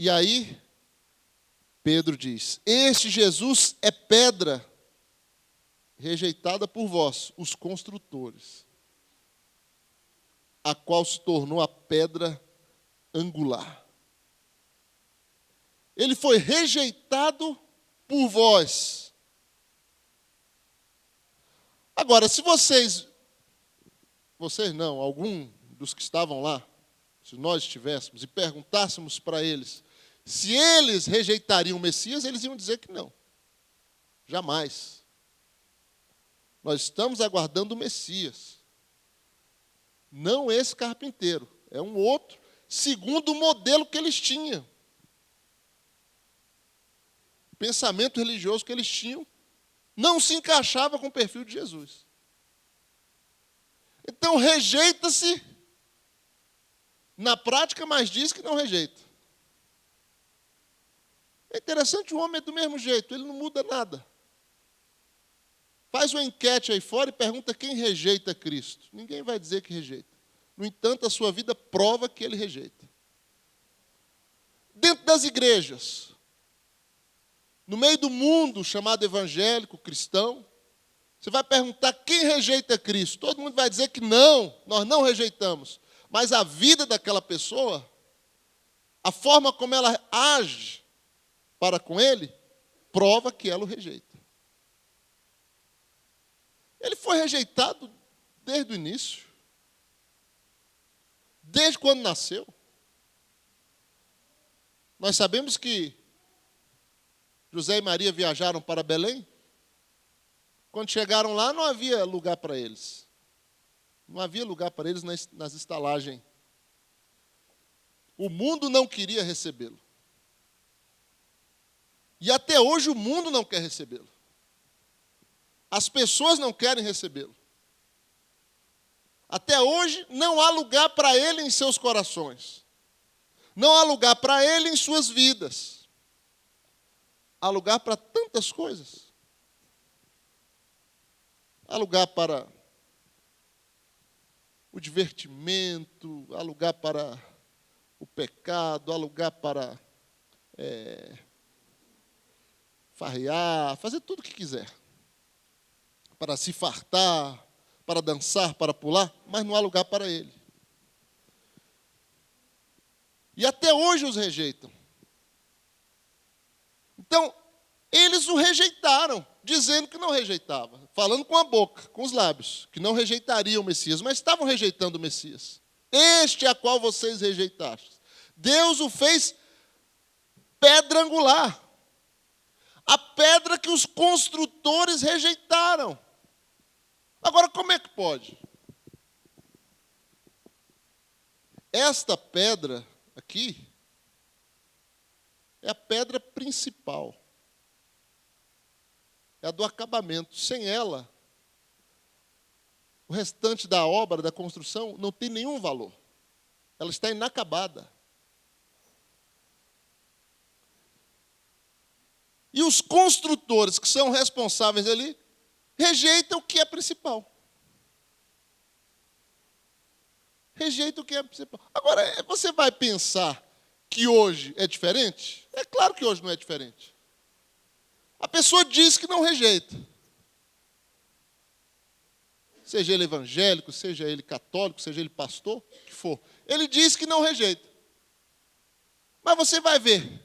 E aí, Pedro diz: este Jesus é pedra rejeitada por vós, os construtores, a qual se tornou a pedra angular. Ele foi rejeitado por vós. Agora, se vocês não, algum dos que estavam lá, se nós estivéssemos e perguntássemos para eles se eles rejeitariam o Messias, eles iam dizer que não. Jamais. Nós estamos aguardando o Messias. Não esse carpinteiro, é um outro, segundo o modelo que eles tinham. O pensamento religioso que eles tinham não se encaixava com o perfil de Jesus. Então rejeita-se na prática, mas diz que não rejeita. É interessante, o homem é do mesmo jeito, ele não muda nada. Faz uma enquete aí fora e pergunta quem rejeita Cristo. Ninguém vai dizer que rejeita. No entanto, a sua vida prova que ele rejeita. Dentro das igrejas, no meio do mundo chamado evangélico, cristão, você vai perguntar quem rejeita Cristo. Todo mundo vai dizer que não, nós não rejeitamos. Mas a vida daquela pessoa, a forma como ela age para com ele, prova que ela o rejeita. Ele foi rejeitado desde o início. Desde quando nasceu. Nós sabemos que José e Maria viajaram para Belém. Quando chegaram lá, não havia lugar para eles. Não havia lugar para eles nas estalagens. O mundo não queria recebê-lo. E até hoje o mundo não quer recebê-lo. As pessoas não querem recebê-lo. Até hoje não há lugar para ele em seus corações. Não há lugar para ele em suas vidas. Há lugar para tantas coisas. Há lugar para o divertimento, há lugar para o pecado, há lugar para farrear, fazer tudo o que quiser. Para se fartar, para dançar, para pular, mas não há lugar para ele. E até hoje os rejeitam. Então, eles o rejeitaram, dizendo que não rejeitava, falando com a boca, com os lábios, que não rejeitariam o Messias, mas estavam rejeitando o Messias. Este é a qual vocês rejeitaste. Deus o fez pedra angular. A pedra que os construtores rejeitaram. Agora, como é que pode? Esta pedra aqui é a pedra principal. É a do acabamento. Sem ela, o restante da obra, da construção, não tem nenhum valor. Ela está inacabada. E os construtores que são responsáveis ali, rejeitam o que é principal. Rejeita o que é principal. Agora, você vai pensar que hoje é diferente? É claro que hoje não é diferente. A pessoa diz que não rejeita. Seja ele evangélico, seja ele católico, seja ele pastor, o que for. Ele diz que não rejeita. Mas você vai ver.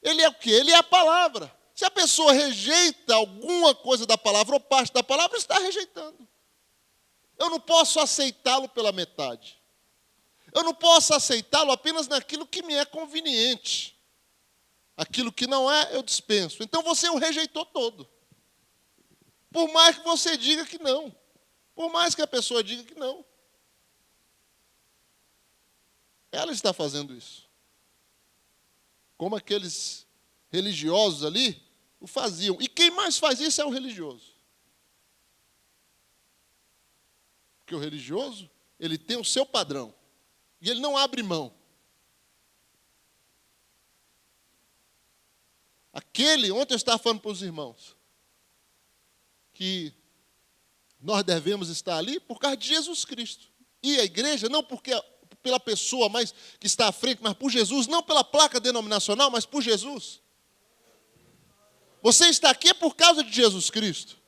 Ele é o quê? Ele é a palavra. Se a pessoa rejeita alguma coisa da palavra ou parte da palavra, está rejeitando. Eu não posso aceitá-lo pela metade. Eu não posso aceitá-lo apenas naquilo que me é conveniente. Aquilo que não é, eu dispenso. Então você o rejeitou todo. Por mais que você diga que não. Por mais que a pessoa diga que não. Ela está fazendo isso. Como aqueles religiosos ali o faziam. E quem mais faz isso é o religioso. Porque o religioso, ele tem o seu padrão. E ele não abre mão. Ontem eu estava falando para os irmãos, que nós devemos estar ali por causa de Jesus Cristo. E a igreja, não por pela pessoa mais que está à frente, mas por Jesus, não pela placa denominacional, mas por Jesus. Você está aqui por causa de Jesus Cristo.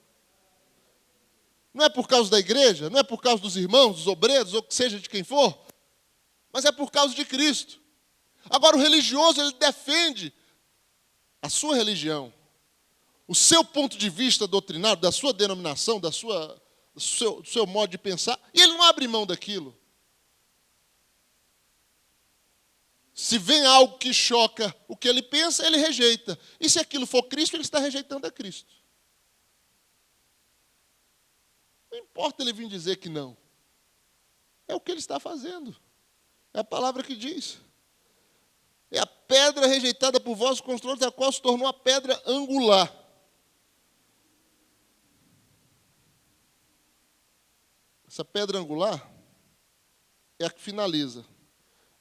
Não é por causa da igreja, não é por causa dos irmãos, dos obreiros, ou que seja de quem for, mas é por causa de Cristo. Agora, o religioso, ele defende a sua religião, o seu ponto de vista doutrinário, da sua denominação, do seu modo de pensar, e ele não abre mão daquilo. Se vem algo que choca o que ele pensa, ele rejeita. E se aquilo for Cristo, ele está rejeitando a Cristo. Não importa ele vir dizer que não. É o que ele está fazendo. É a palavra que diz. É a pedra rejeitada por vós, construtores, a qual se tornou a pedra angular. Essa pedra angular é a que finaliza.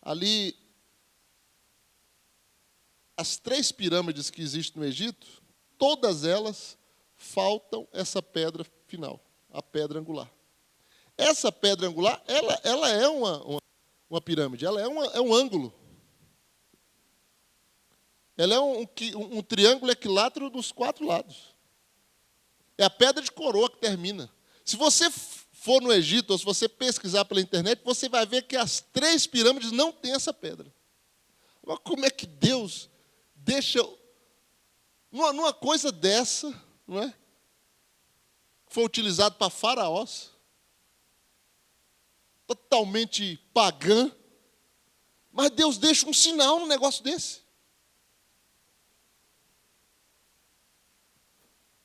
Ali, as 3 pirâmides que existem no Egito, todas elas faltam essa pedra final, a pedra angular. Essa pedra angular, ela é uma pirâmide, ela é um ângulo. Ela é um triângulo equilátero dos 4 lados. É a pedra de coroa que termina. Se você for no Egito, ou se você pesquisar pela internet, você vai ver que as 3 pirâmides não têm essa pedra. Mas como é que Deus deixa numa coisa dessa, não é? Foi utilizado para faraós, totalmente pagã, mas Deus deixa um sinal num negócio desse.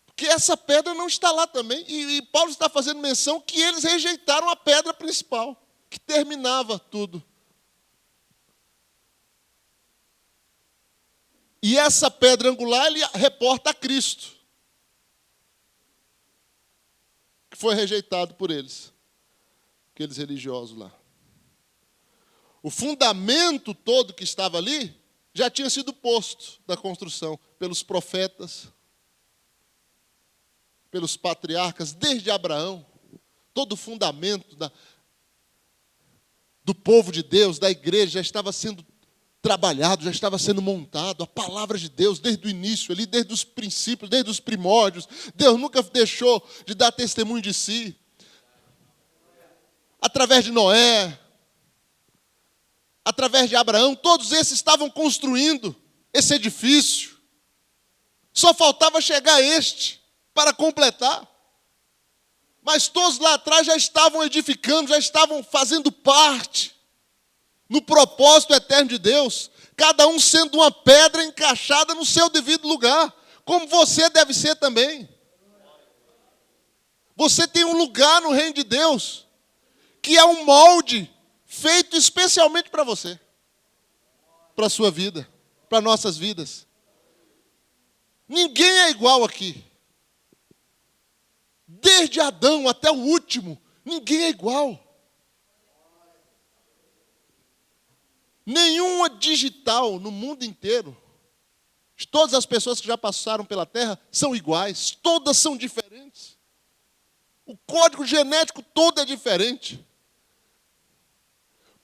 Porque essa pedra não está lá também. E Paulo está fazendo menção que eles rejeitaram a pedra principal, que terminava tudo. E essa pedra angular, ele reporta a Cristo, que foi rejeitado por eles, aqueles religiosos lá. O fundamento todo que estava ali já tinha sido posto da construção pelos profetas, pelos patriarcas, desde Abraão. Todo o fundamento do povo de Deus, da igreja, já estava sendo trabalhado, já estava sendo montado. A palavra de Deus, desde o início, ali, desde os princípios, desde os primórdios. Deus nunca deixou de dar testemunho de si. Através de Noé, através de Abraão, todos esses estavam construindo esse edifício. Só faltava chegar este para completar. Mas todos lá atrás já estavam edificando, já estavam fazendo parte no propósito eterno de Deus, cada um sendo uma pedra encaixada no seu devido lugar, como você deve ser também. Você tem um lugar no reino de Deus, que é um molde feito especialmente para você, para a sua vida, para nossas vidas. Ninguém é igual aqui. Desde Adão até o último, ninguém é igual. Nenhuma digital no mundo inteiro, todas as pessoas que já passaram pela Terra são iguais, todas são diferentes. O código genético todo é diferente.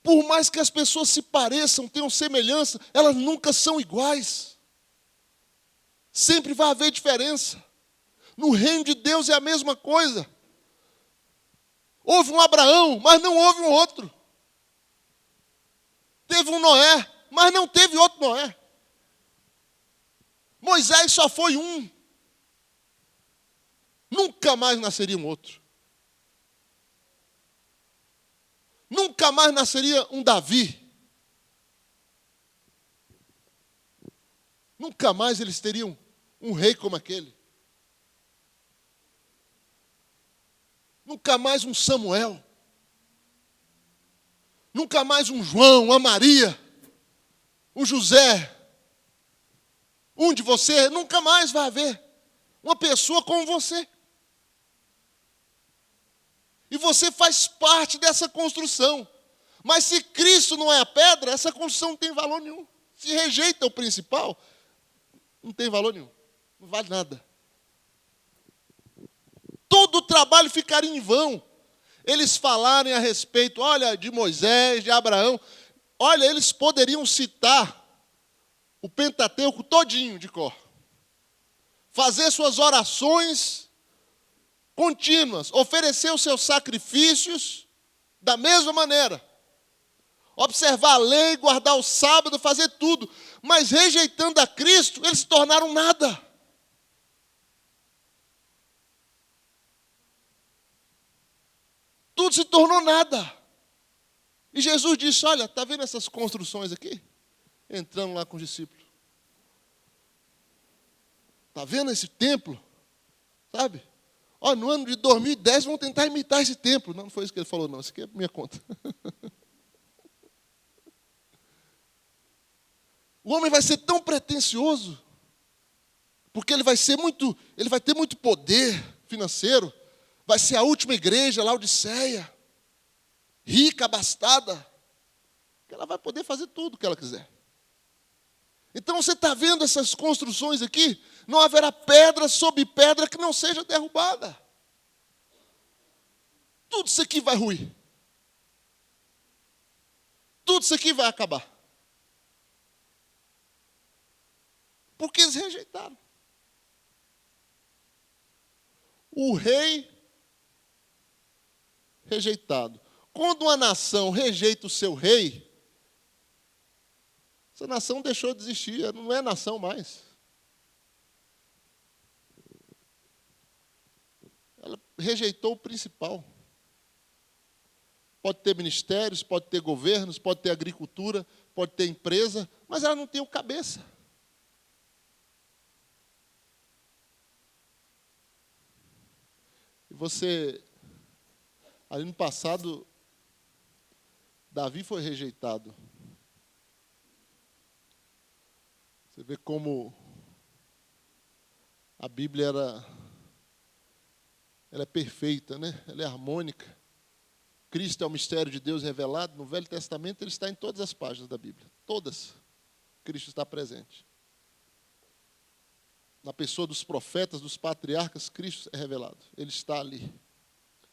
Por mais que as pessoas se pareçam, tenham semelhança, elas nunca são iguais. Sempre vai haver diferença. No reino de Deus é a mesma coisa. Houve um Abraão, mas não houve um outro. Teve um Noé, mas não teve outro Noé. Moisés só foi um. Nunca mais nasceria um outro. Nunca mais nasceria um Davi. Nunca mais eles teriam um rei como aquele. Nunca mais um Samuel. Nunca mais um João, uma Maria, um José. Um de você, nunca mais vai haver uma pessoa como você. E você faz parte dessa construção. Mas se Cristo não é a pedra, essa construção não tem valor nenhum. Se rejeita o principal, não tem valor nenhum. Não vale nada. Todo o trabalho ficaria em vão. eles falarem a respeito, olha, de Moisés, de Abraão, olha, eles poderiam citar o Pentateuco todinho de cor. Fazer suas orações contínuas, oferecer os seus sacrifícios da mesma maneira. Observar a lei, guardar o sábado, fazer tudo. Mas rejeitando a Cristo, eles se tornaram nada. Tudo se tornou nada. E Jesus disse, olha, está vendo essas construções aqui? Entrando lá com os discípulos. Está vendo esse templo? Sabe? Ó, no ano de 2010 vão tentar imitar esse templo. Não, não foi isso que ele falou, não. Isso aqui é minha conta. O homem vai ser tão pretensioso, porque ele vai ter muito poder financeiro, vai ser a última igreja, Laodiceia, rica, abastada, que ela vai poder fazer tudo o que ela quiser. Então você está vendo essas construções aqui? Não haverá pedra sobre pedra que não seja derrubada. Tudo isso aqui vai ruir. Tudo isso aqui vai acabar. Porque eles rejeitaram. O rei rejeitado. Quando uma nação rejeita o seu rei, essa nação deixou de existir, não é nação mais. Ela rejeitou o principal. Pode ter ministérios, pode ter governos, pode ter agricultura, pode ter empresa, mas ela não tem o cabeça. E você, ali no passado, Davi foi rejeitado. Você vê como a Bíblia ela é perfeita, né? Ela é harmônica. Cristo é o mistério de Deus revelado. No Velho Testamento ele está em todas as páginas da Bíblia. Todas. Cristo está presente. Na pessoa dos profetas, dos patriarcas, Cristo é revelado. Ele está ali.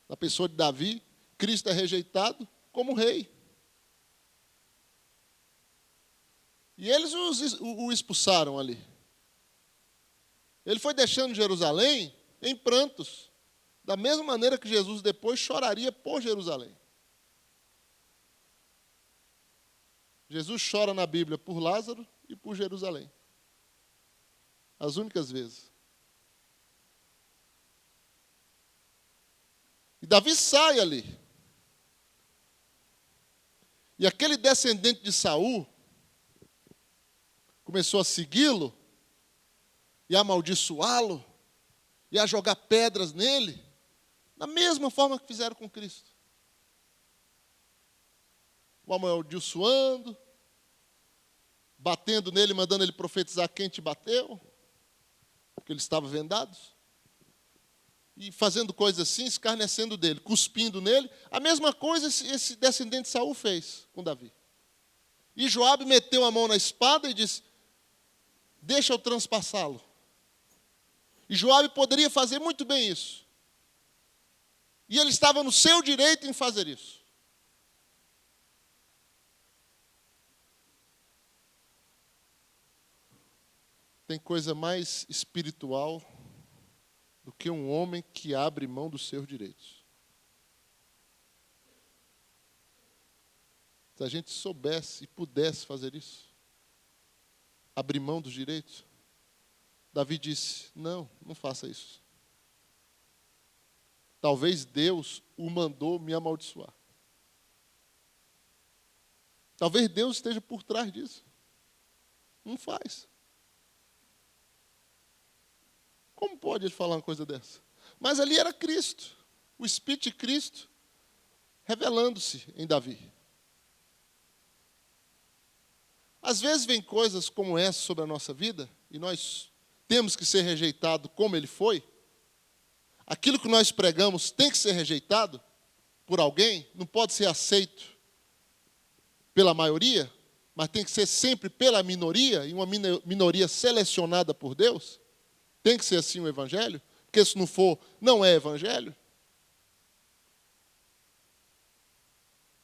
Na pessoa de Davi, Cristo é rejeitado como rei. E eles o expulsaram ali. Ele foi deixando Jerusalém em prantos, da mesma maneira que Jesus depois choraria por Jerusalém. Jesus chora na Bíblia por Lázaro e por Jerusalém. As únicas vezes. E Davi sai ali. E aquele descendente de Saul começou a segui-lo e a amaldiçoá-lo e a jogar pedras nele, da mesma forma que fizeram com Cristo. O amaldiçoando, batendo nele, mandando ele profetizar quem te bateu, porque ele estava vendado, e fazendo coisas assim, escarnecendo dele, cuspindo nele. A mesma coisa esse descendente de Saul fez com Davi. E Joabe meteu a mão na espada e disse, deixa eu transpassá-lo. E Joabe poderia fazer muito bem isso. E ele estava no seu direito em fazer isso. Tem coisa mais espiritual do que um homem que abre mão dos seus direitos. Se a gente soubesse e pudesse fazer isso, abrir mão dos direitos, Davi disse, não faça isso. Talvez Deus o mandou me amaldiçoar. Talvez Deus esteja por trás disso. Não faz. Como pode ele falar uma coisa dessa? Mas ali era Cristo, o Espírito de Cristo, revelando-se em Davi. Às vezes vem coisas como essa sobre a nossa vida, e nós temos que ser rejeitados como ele foi. Aquilo que nós pregamos tem que ser rejeitado por alguém, não pode ser aceito pela maioria, mas tem que ser sempre pela minoria, e uma minoria selecionada por Deus. Tem que ser assim o evangelho, porque se não for, não é evangelho.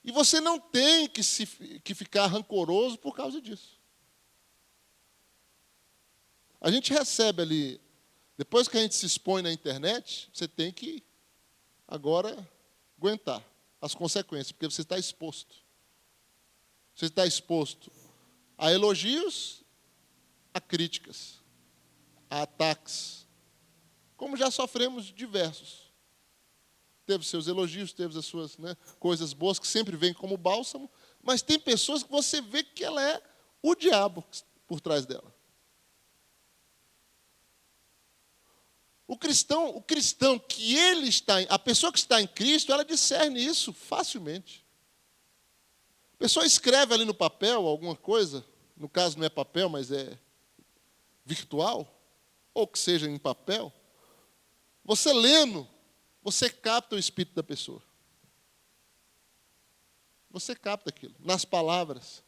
E você não tem que ficar rancoroso por causa disso. A gente recebe ali, depois que a gente se expõe na internet, você tem que agora aguentar as consequências, porque você está exposto. Você está exposto a elogios, a críticas, a ataques, como já sofremos diversos. Teve seus elogios, teve as suas coisas boas que sempre vêm como bálsamo, mas tem pessoas que você vê que ela é o diabo por trás dela. O cristão que ele está, a pessoa que está em Cristo, ela discerne isso facilmente. A pessoa escreve ali no papel alguma coisa, no caso não é papel, mas é virtual, ou que seja em papel, você lendo, você capta o espírito da pessoa. Você capta aquilo, nas palavras.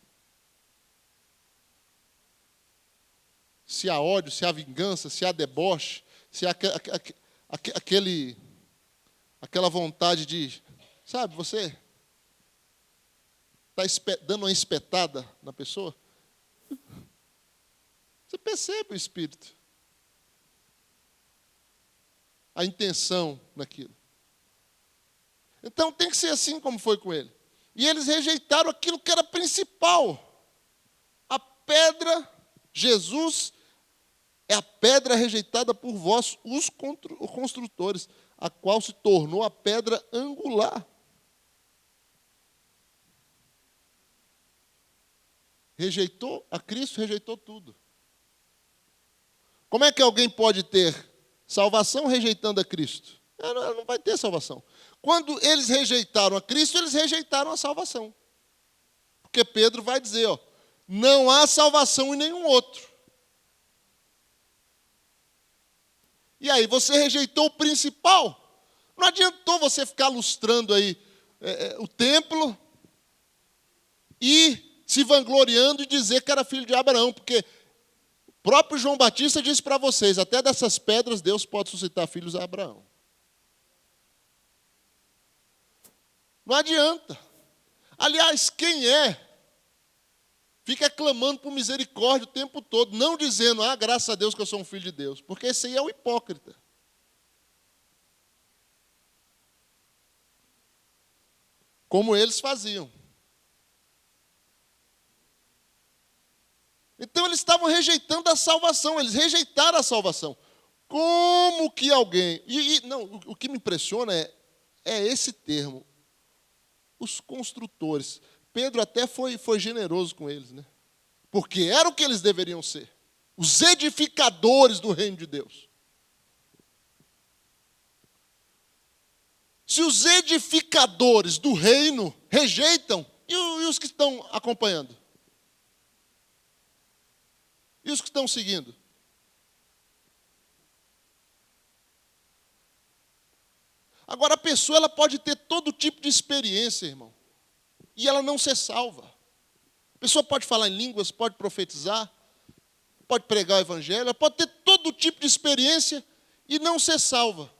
Se há ódio, se há vingança, se há deboche, se há aquela vontade de, sabe, você está dando uma espetada na pessoa, você percebe o espírito. A intenção naquilo. Então tem que ser assim como foi com ele. E eles rejeitaram aquilo que era principal. A pedra, Jesus é a pedra rejeitada por vós, os construtores, a qual se tornou a pedra angular. Rejeitou a Cristo, rejeitou tudo. Como é que alguém pode ter salvação rejeitando a Cristo? Ela não vai ter salvação. Quando eles rejeitaram a Cristo, eles rejeitaram a salvação. Porque Pedro vai dizer, não há salvação em nenhum outro. E aí, você rejeitou o principal. Não adiantou você ficar lustrando aí o templo e se vangloriando e dizer que era filho de Abraão, porque o próprio João Batista disse para vocês, até dessas pedras Deus pode suscitar filhos a Abraão. Não adianta. Aliás, quem fica clamando por misericórdia o tempo todo, não dizendo, graças a Deus que eu sou um filho de Deus, porque esse aí é o hipócrita. Como eles faziam. Então eles estavam rejeitando a salvação, eles rejeitaram a salvação. Como que alguém... não, o que me impressiona é esse termo. Os construtores. Pedro até foi generoso com eles, né? Porque era o que eles deveriam ser. Os edificadores do reino de Deus. Se os edificadores do reino rejeitam, e os que estão acompanhando? E os que estão seguindo? Agora, a pessoa ela pode ter todo tipo de experiência, irmão, e ela não ser salva. A pessoa pode falar em línguas, pode profetizar, pode pregar o evangelho, ela pode ter todo tipo de experiência e não ser salva.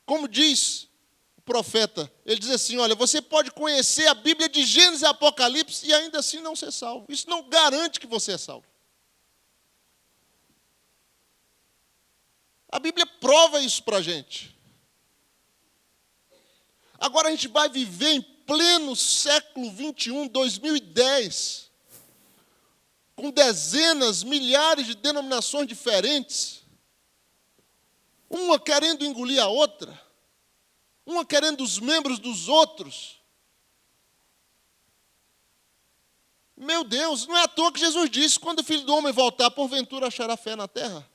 Como diz o profeta, ele diz assim, olha, você pode conhecer a Bíblia de Gênesis e Apocalipse e ainda assim não ser salvo. Isso não garante que você é salvo. A Bíblia prova isso para a gente. Agora a gente vai viver em pleno século 21, 2010, com dezenas, milhares de denominações diferentes, uma querendo engolir a outra, uma querendo os membros dos outros. Meu Deus, não é à toa que Jesus disse, quando o Filho do Homem voltar, porventura achará fé na terra?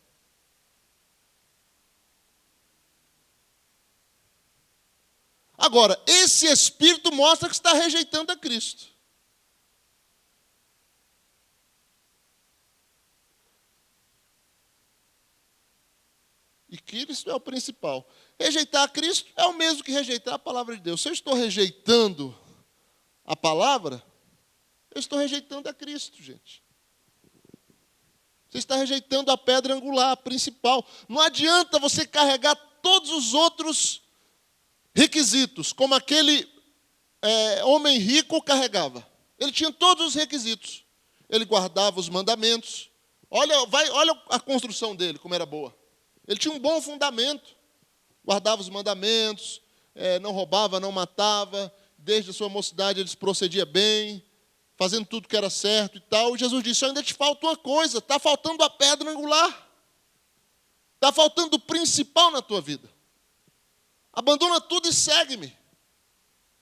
Agora, esse espírito mostra que está rejeitando a Cristo. E Cristo é o principal. Rejeitar a Cristo é o mesmo que rejeitar a palavra de Deus. Se eu estou rejeitando a palavra, eu estou rejeitando a Cristo, gente. Você está rejeitando a pedra angular, a principal. Não adianta você carregar todos os outros requisitos, como aquele homem rico carregava. Ele tinha todos os requisitos. Ele guardava os mandamentos. Olha a construção dele, como era boa. Ele tinha um bom fundamento. Guardava os mandamentos, não roubava, não matava. Desde a sua mocidade ele procedia bem, fazendo tudo que era certo e tal. E Jesus disse, ainda te falta uma coisa, está faltando a pedra angular. Está faltando o principal na tua vida. Abandona tudo e segue-me.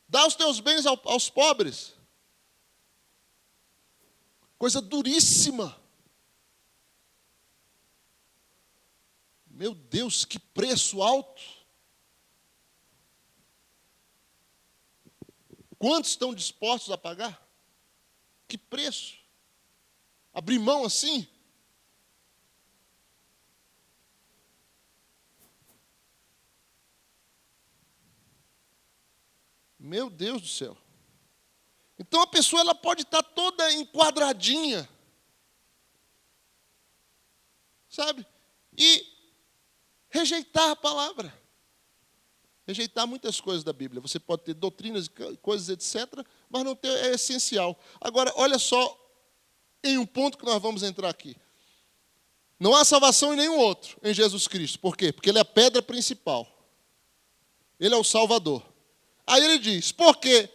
Dá os teus bens aos pobres. Coisa duríssima. Meu Deus, que preço alto. Quantos estão dispostos a pagar? Que preço? Abrir mão assim? Meu Deus do céu. Então a pessoa ela pode estar toda enquadradinha, sabe? E rejeitar a palavra. Rejeitar muitas coisas da Bíblia. Você pode ter doutrinas, coisas, etc., mas não ter, é essencial. Agora, olha só, em um ponto que nós vamos entrar aqui. Não há salvação em nenhum outro, em Jesus Cristo. Por quê? Porque Ele é a pedra principal. Ele é o Salvador. Aí ele diz, porque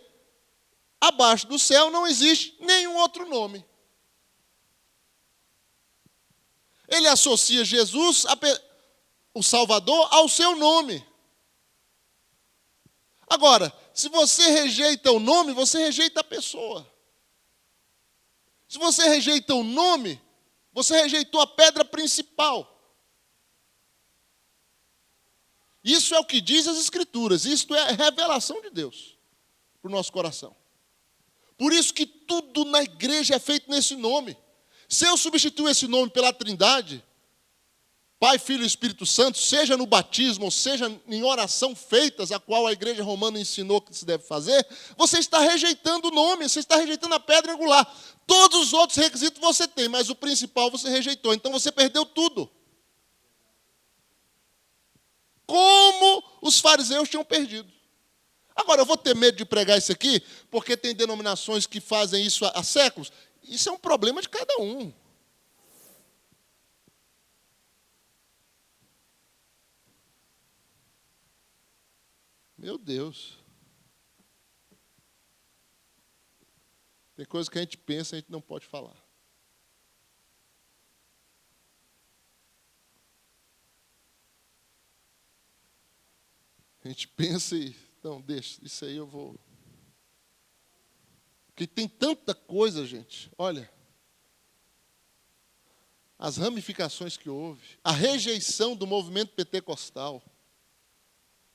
abaixo do céu não existe nenhum outro nome. Ele associa Jesus, o Salvador, ao seu nome. Agora, se você rejeita o nome, você rejeita a pessoa. Se você rejeita o nome, você rejeitou a pedra principal. Isso é o que diz as Escrituras. Isto é a revelação de Deus para o nosso coração. Por isso que tudo na igreja é feito nesse nome. Se eu substituir esse nome pela Trindade, Pai, Filho e Espírito Santo, seja no batismo, ou seja em oração feitas, a qual a igreja romana ensinou que se deve fazer, você está rejeitando o nome, você está rejeitando a pedra angular. Todos os outros requisitos você tem, mas o principal você rejeitou. Então você perdeu tudo. Como os fariseus tinham perdido. Agora, eu vou ter medo de pregar isso aqui, porque tem denominações que fazem isso há séculos. Isso é um problema de cada um. Meu Deus. Tem coisas que a gente pensa e a gente não pode falar. A gente pensa e, não, deixa, isso aí eu vou. Porque tem tanta coisa, gente. Olha, as ramificações que houve, a rejeição do movimento pentecostal,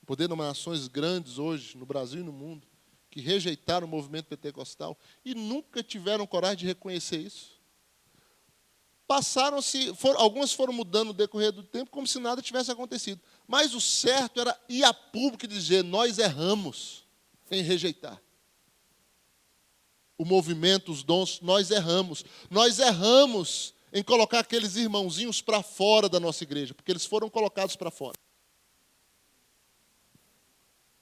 por denominações grandes hoje, no Brasil e no mundo, que rejeitaram o movimento pentecostal e nunca tiveram coragem de reconhecer isso. Algumas foram mudando no decorrer do tempo, como se nada tivesse acontecido. Mas o certo era ir a público e dizer, nós erramos em rejeitar. O movimento, os dons, nós erramos. Nós erramos em colocar aqueles irmãozinhos para fora da nossa igreja, porque eles foram colocados para fora.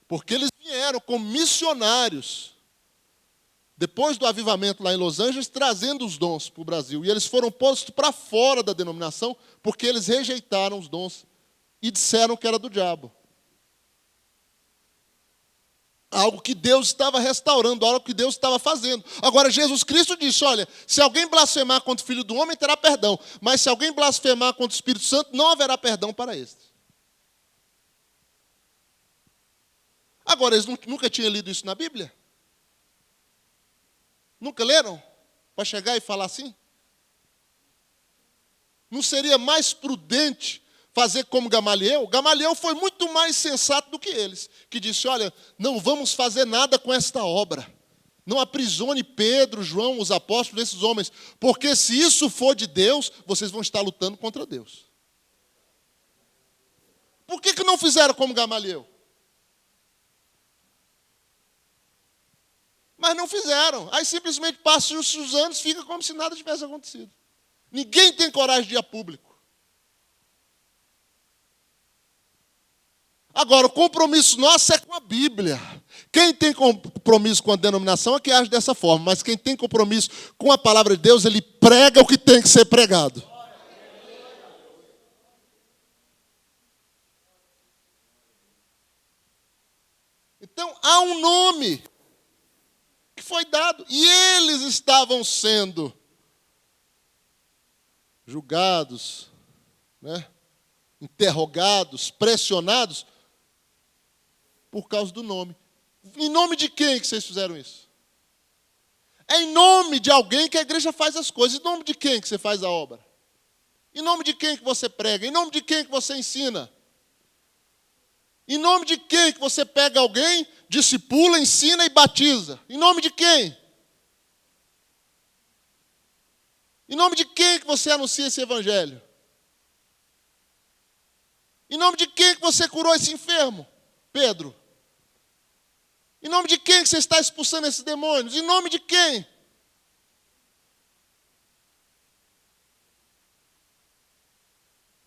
Porque eles vieram como missionários, depois do avivamento lá em Los Angeles, trazendo os dons para o Brasil. E eles foram postos para fora da denominação, porque eles rejeitaram os dons e disseram que era do diabo. Algo que Deus estava restaurando, algo que Deus estava fazendo. Agora, Jesus Cristo disse, olha, se alguém blasfemar contra o Filho do Homem, terá perdão. Mas se alguém blasfemar contra o Espírito Santo, não haverá perdão para este. Agora, eles nunca tinham lido isso na Bíblia? Nunca leram? Para chegar e falar assim? Não seria mais prudente fazer como Gamaliel? Gamaliel foi muito mais sensato do que eles, que disse, olha, não vamos fazer nada com esta obra. Não aprisione Pedro, João, os apóstolos, esses homens, porque se isso for de Deus, vocês vão estar lutando contra Deus. Por que não fizeram como Gamaliel? Mas não fizeram. Aí simplesmente passam os anos, fica como se nada tivesse acontecido. Ninguém tem coragem de ir a público. Agora, o compromisso nosso é com a Bíblia. Quem tem compromisso com a denominação é que age dessa forma, mas quem tem compromisso com a palavra de Deus, ele prega o que tem que ser pregado. Então, há um nome que foi dado, e eles estavam sendo julgados, né? Interrogados, pressionados, por causa do nome. Em nome de quem que vocês fizeram isso? É em nome de alguém que a igreja faz as coisas. Em nome de quem que você faz a obra? Em nome de quem que você prega? Em nome de quem que você ensina? Em nome de quem que você pega alguém, discipula, ensina e batiza? Em nome de quem? Em nome de quem que você anuncia esse evangelho? Em nome de quem que você curou esse enfermo? Pedro. Em nome de quem que você está expulsando esses demônios? Em nome de quem?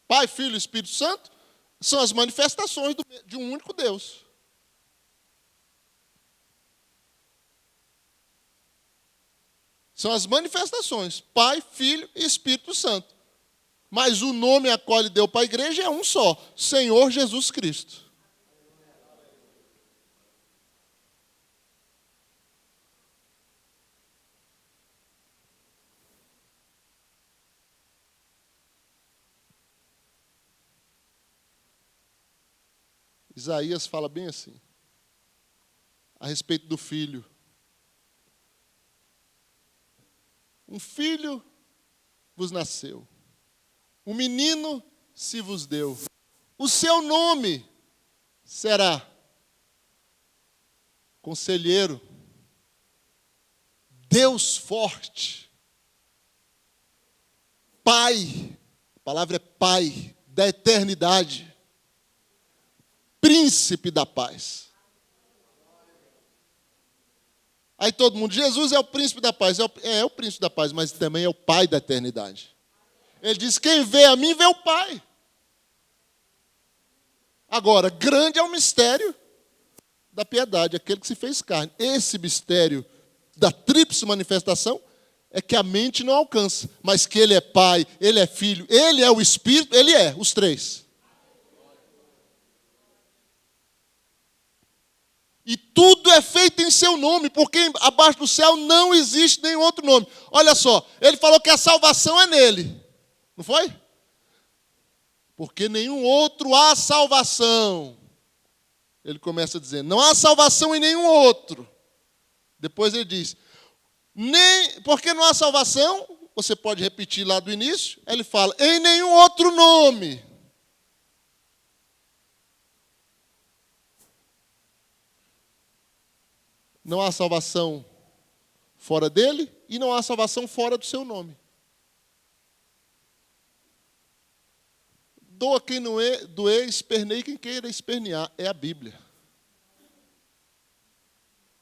Pai, Filho e Espírito Santo são as manifestações de um único Deus. São as manifestações, Pai, Filho e Espírito Santo. Mas o nome a qual ele deu para a igreja é um só, Senhor Jesus Cristo. Isaías fala bem assim, a respeito do filho. Um filho vos nasceu, um menino se vos deu. O seu nome será Conselheiro, Deus forte, Pai, a palavra é Pai, da eternidade, Príncipe da paz. Aí todo mundo, Jesus é o príncipe da paz. É o príncipe da paz, mas também é o Pai da eternidade. Ele diz, quem vê a mim, vê o Pai. Agora, grande é o mistério da piedade, aquele que se fez carne. Esse mistério da tríplice manifestação é que a mente não alcança. Mas que ele é Pai, ele é Filho, ele é o Espírito, ele é, os três. E tudo é feito em seu nome, porque abaixo do céu não existe nenhum outro nome. Olha só, ele falou que a salvação é nele. Não foi? Porque nenhum outro há salvação. Ele começa dizendo, não há salvação em nenhum outro. Depois ele diz, porque não há salvação, você pode repetir lá do início, ele fala, em nenhum outro nome. Não há salvação fora dele e não há salvação fora do seu nome. Doa quem não doer, esperneie quem queira espernear. É a Bíblia.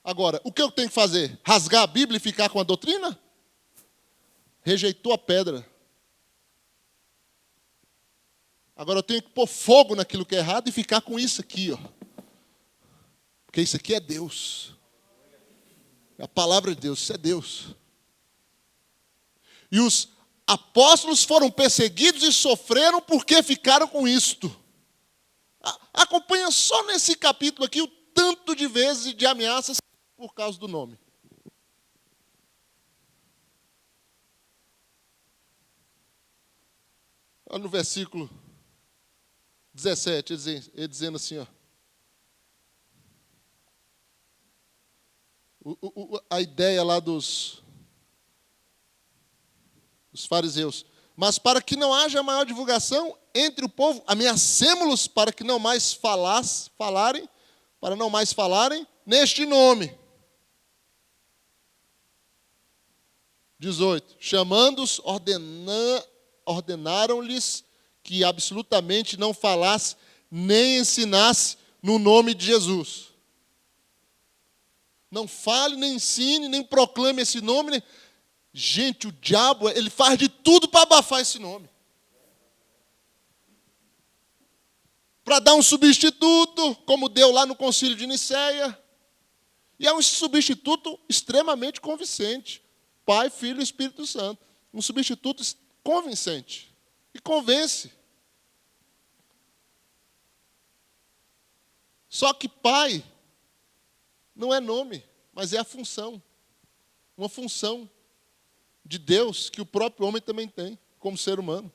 Agora, o que eu tenho que fazer? Rasgar a Bíblia e ficar com a doutrina? Rejeitou a pedra. Agora eu tenho que pôr fogo naquilo que é errado e ficar com isso aqui, ó. Porque isso aqui é Deus. É a palavra de Deus, isso é Deus. E os apóstolos foram perseguidos e sofreram porque ficaram com isto. Acompanha só nesse capítulo aqui o tanto de vezes e de ameaças por causa do nome. Olha no versículo 17, ele dizendo assim, ó. A ideia lá dos fariseus. Mas para que não haja maior divulgação entre o povo, ameacemo-los para que não mais falarem neste nome. 18. Chamando-os, ordenaram-lhes que absolutamente não falasse nem ensinasse no nome de Jesus. Não fale, nem ensine, nem proclame esse nome. Gente, o diabo, ele faz de tudo para abafar esse nome. Para dar um substituto, como deu lá no Concílio de Nicéia. E é um substituto extremamente convincente. Pai, Filho e Espírito Santo. Um substituto convincente. E convence. Só que pai não é nome, mas é a função. Uma função de Deus que o próprio homem também tem, como ser humano.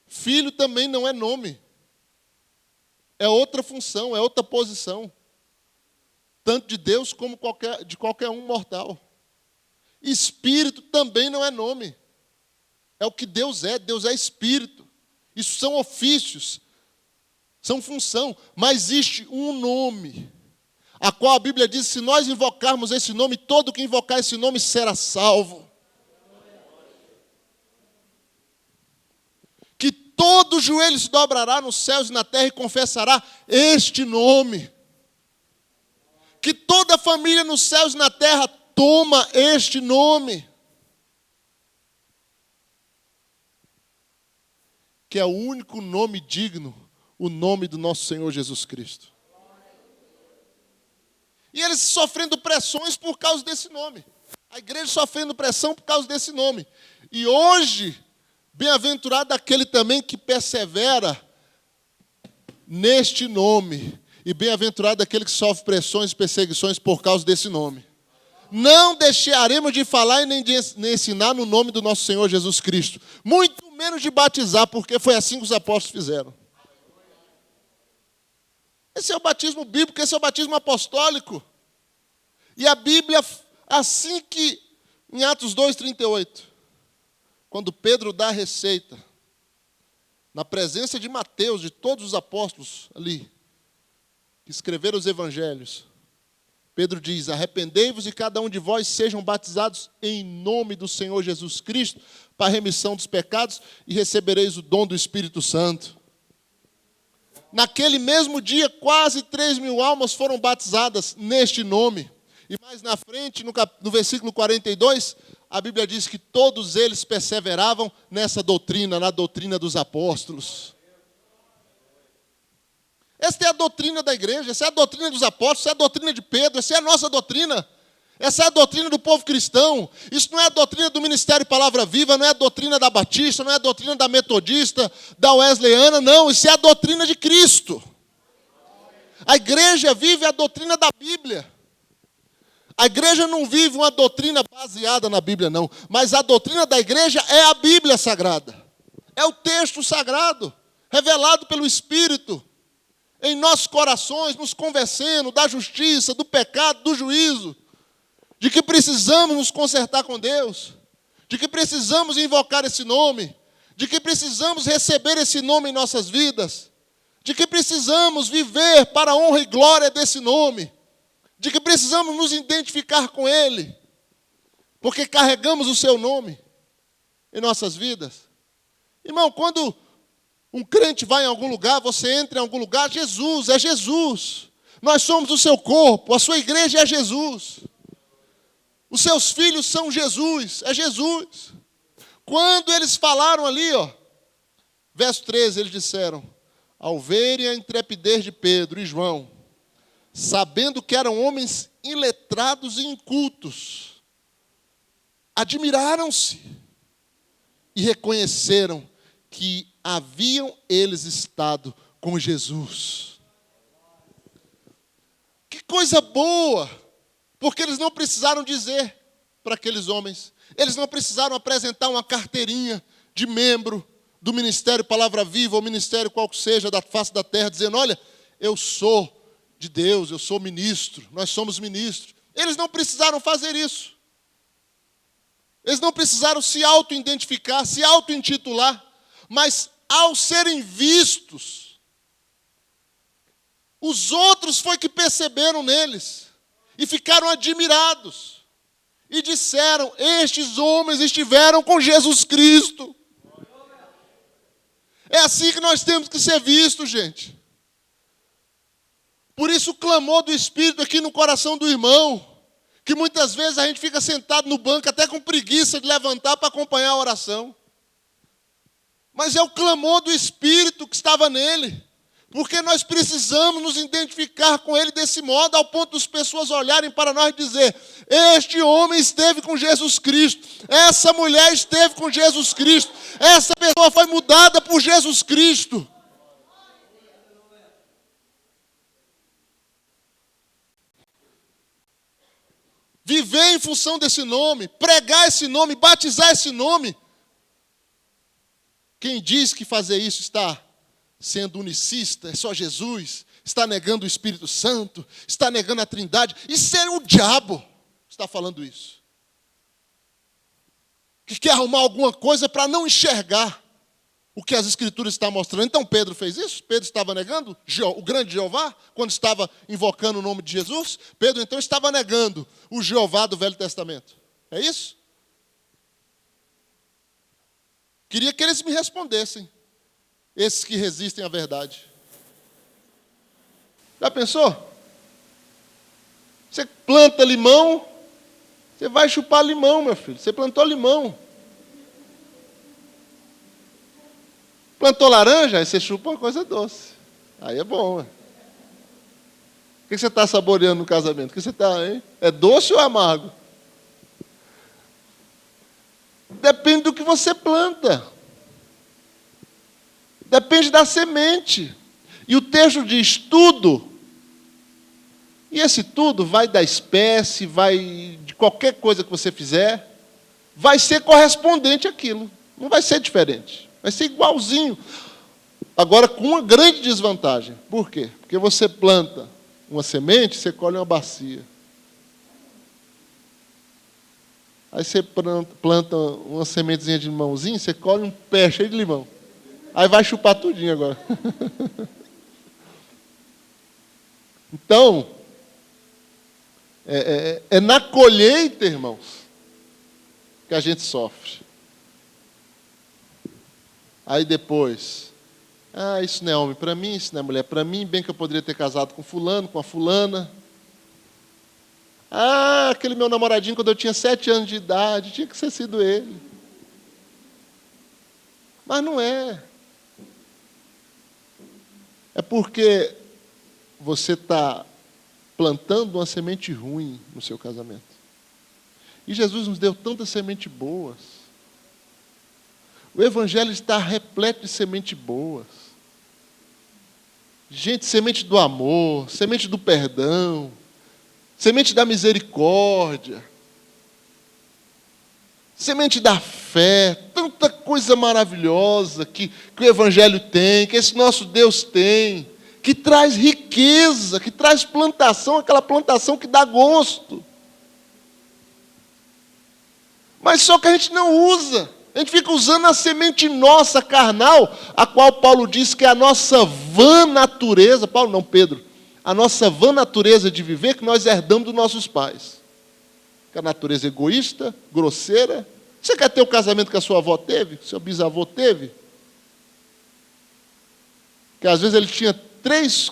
Filho também não é nome. É outra função, é outra posição. Tanto de Deus como de qualquer um mortal. Espírito também não é nome. É o que Deus é espírito. Isso são ofícios, são função. Mas existe um nome, a qual a Bíblia diz, se nós invocarmos esse nome, todo que invocar esse nome será salvo. Que todo joelho se dobrará nos céus e na terra e confessará este nome. Que toda família nos céus e na terra toma este nome. Que é o único nome digno, o nome do nosso Senhor Jesus Cristo. E eles sofrendo pressões por causa desse nome. A igreja sofrendo pressão por causa desse nome. E hoje, bem-aventurado aquele também que persevera neste nome. E bem-aventurado aquele que sofre pressões e perseguições por causa desse nome. Não deixaremos de falar e nem de ensinar no nome do nosso Senhor Jesus Cristo. Muito menos de batizar, porque foi assim que os apóstolos fizeram. Esse é o batismo bíblico, esse é o batismo apostólico. E a Bíblia, assim que, em Atos 2,38, quando Pedro dá a receita, na presença de Mateus, de todos os apóstolos ali, que escreveram os evangelhos, Pedro diz, arrependei-vos e cada um de vós sejam batizados em nome do Senhor Jesus Cristo, para a remissão dos pecados, e recebereis o dom do Espírito Santo. Naquele mesmo dia, quase 3.000 almas foram batizadas neste nome. E mais na frente, no versículo 42, a Bíblia diz que todos eles perseveravam nessa doutrina, na doutrina dos apóstolos. Essa é a doutrina da igreja, essa é a doutrina dos apóstolos, essa é a doutrina de Pedro, essa é a nossa doutrina. Essa é a doutrina do povo cristão. Isso não é a doutrina do Ministério Palavra Viva, não é a doutrina da Batista, não é a doutrina da Metodista, da Wesleyana, não. Isso é a doutrina de Cristo. A igreja vive a doutrina da Bíblia. A igreja não vive uma doutrina baseada na Bíblia, não. Mas a doutrina da igreja é a Bíblia Sagrada. É o texto sagrado, revelado pelo Espírito, em nossos corações, nos convencendo da justiça, do pecado, do juízo. De que precisamos nos consertar com Deus, de que precisamos invocar esse nome, de que precisamos receber esse nome em nossas vidas, de que precisamos viver para a honra e glória desse nome, de que precisamos nos identificar com Ele, porque carregamos o Seu nome em nossas vidas. Irmão, quando um crente vai em algum lugar, você entra em algum lugar, Jesus, é Jesus. Nós somos o seu corpo, a sua igreja é Jesus. Os seus filhos são Jesus, é Jesus. Quando eles falaram ali, verso 13, eles disseram, ao verem a intrepidez de Pedro e João, sabendo que eram homens iletrados e incultos, admiraram-se e reconheceram que haviam eles estado com Jesus. Que coisa boa! Porque eles não precisaram dizer para aqueles homens, eles não precisaram apresentar uma carteirinha de membro do Ministério Palavra Viva, ou ministério qual que seja da face da terra, dizendo, olha, eu sou de Deus, eu sou ministro, nós somos ministros. Eles não precisaram fazer isso. Eles não precisaram se auto-identificar, se auto-intitular, mas ao serem vistos, os outros foi que perceberam neles. E ficaram admirados. E disseram, estes homens estiveram com Jesus Cristo. É assim que nós temos que ser vistos, gente. Por isso o clamor do Espírito aqui no coração do irmão. que muitas vezes a gente fica sentado no banco até com preguiça de levantar para acompanhar a oração. Mas é o clamor do Espírito que estava nele. Porque nós precisamos nos identificar com ele desse modo, ao ponto das pessoas olharem para nós e dizer: este homem esteve com Jesus Cristo, essa mulher esteve com Jesus Cristo, essa pessoa foi mudada por Jesus Cristo. Viver em função desse nome, pregar esse nome, batizar esse nome. Quem diz que fazer isso está sendo unicista, é só Jesus, está negando o Espírito Santo, está negando a Trindade. Isso é o diabo que está falando isso. Que quer arrumar alguma coisa para não enxergar o que as Escrituras estão mostrando. Então Pedro fez isso? Pedro estava negando o grande Jeová, quando estava invocando o nome de Jesus? Pedro então estava negando o Jeová do Velho Testamento. É isso? Queria que eles me respondessem. Esses que resistem à verdade. Já pensou? Você planta limão, você vai chupar limão, meu filho. Você plantou limão. Plantou laranja, aí você chupa uma coisa doce. Aí é bom, ué. O que você está saboreando no casamento? O que você está, hein? É doce ou amargo? Depende do que você planta. Depende da semente. E o texto diz tudo. E esse tudo vai da espécie, vai de qualquer coisa que você fizer, vai ser correspondente àquilo. Não vai ser diferente. Vai ser igualzinho. Agora, com uma grande desvantagem. Por quê? Porque você planta uma semente, você colhe uma bacia. Aí você planta uma sementezinha de limãozinho, você colhe um pé cheio de limão. Aí vai chupar tudinho agora. Então, é na colheita, irmãos, que a gente sofre. Aí depois, isso não é homem para mim, isso não é mulher para mim, bem que eu poderia ter casado com fulano, com a fulana. Aquele meu namoradinho quando eu tinha 7 anos de idade, tinha que ter sido ele. Mas não é. É porque você está plantando uma semente ruim no seu casamento. E Jesus nos deu tantas sementes boas. O Evangelho está repleto de sementes boas. Gente, semente do amor, semente do perdão, semente da misericórdia, semente da fé, tanta coisa maravilhosa que o Evangelho tem, que esse nosso Deus tem, que traz riqueza, que traz plantação, aquela plantação que dá gosto. Mas só que a gente não usa. A gente fica usando a semente nossa, carnal, a qual Paulo diz que é a nossa vã natureza, Paulo não, Pedro, a nossa vã natureza de viver que nós herdamos dos nossos pais. Que a natureza egoísta, grosseira. Você quer ter o casamento que a sua avó teve, que o seu bisavô teve? Que às vezes ele tinha 3,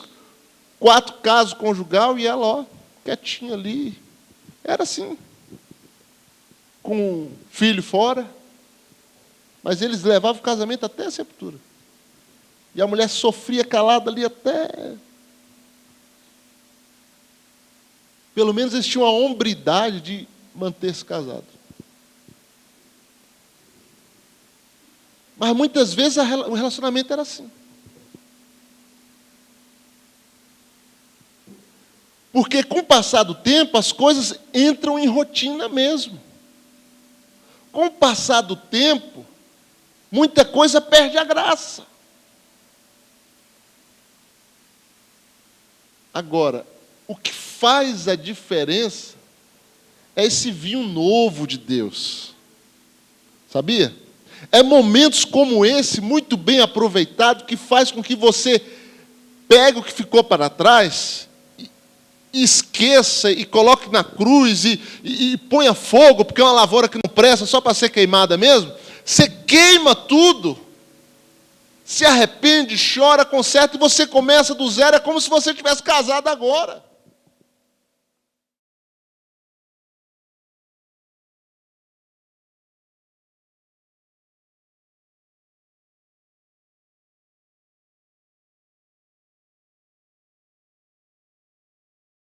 4 casos conjugal e ela, ó, quietinha ali. Era assim. Com um filho fora. Mas eles levavam o casamento até a sepultura. E a mulher sofria calada ali até... Pelo menos eles tinham a hombridade de manter-se casados. Mas muitas vezes o relacionamento era assim. Porque com o passar do tempo, as coisas entram em rotina mesmo. Com o passar do tempo, muita coisa perde a graça. Agora, o que faz a diferença é esse vinho novo de Deus. Sabia? É momentos como esse, muito bem aproveitado, que faz com que você pegue o que ficou para trás, e esqueça e coloque na cruz e ponha fogo, porque é uma lavoura que não presta, só para ser queimada mesmo. Você queima tudo, se arrepende, chora, conserta, e você começa do zero, é como se você tivesse casado agora.